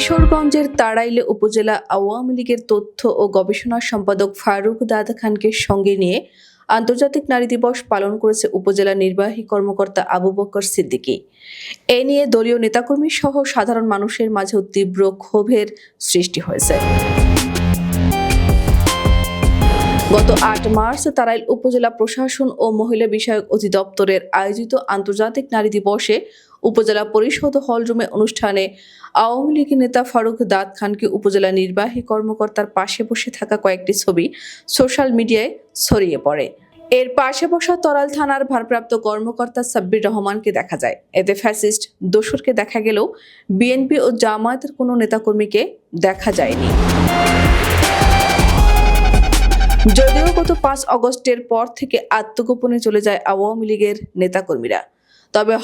কিশোরগঞ্জের তাড়াইলে উপজেলা আওয়ামী লীগের তথ্য ও গবেষণা সম্পাদক ফারুক দাদা খানকে সঙ্গে নিয়ে আন্তর্জাতিক নারী দিবস পালন করেছে উপজেলা নির্বাহী কর্মকর্তা আবু বকর সিদ্দিকী। এ নিয়ে দলীয় নেতাকর্মী সহ সাধারণ মানুষের মাঝেও তীব্র ক্ষোভের সৃষ্টি হয়েছে। গত ৮ মার্চ তাড়াইল উপজেলা প্রশাসন ও মহিলা বিষয়ক অধিদপ্তরের আয়োজিত আন্তর্জাতিক নারী দিবসে উপজেলা পরিষদ হলরুমে অনুষ্ঠানে আওয়ামী লীগের নেতা ফারুক দাদ খানকে উপজেলা নির্বাহী কর্মকর্তার পাশে বসে থাকা কয়েকটি ছবি সোশ্যাল মিডিয়ায় ছড়িয়ে পড়ে। এর পাশে বসা তরাল থানার ভারপ্রাপ্ত কর্মকর্তা সাব্বির রহমানকে দেখা যায়। এতে ফ্যাসিস্ট দোসরকে দেখা গেলেও বিএনপি ও জামায়াতের কোনো নেতাকর্মীকে দেখা যায়নি। যদিও গত ৫ আগস্টের পর থেকে আত্মগোপনে চলে যায় আওয়ামী লীগের নেতাকর্মীরা, তবে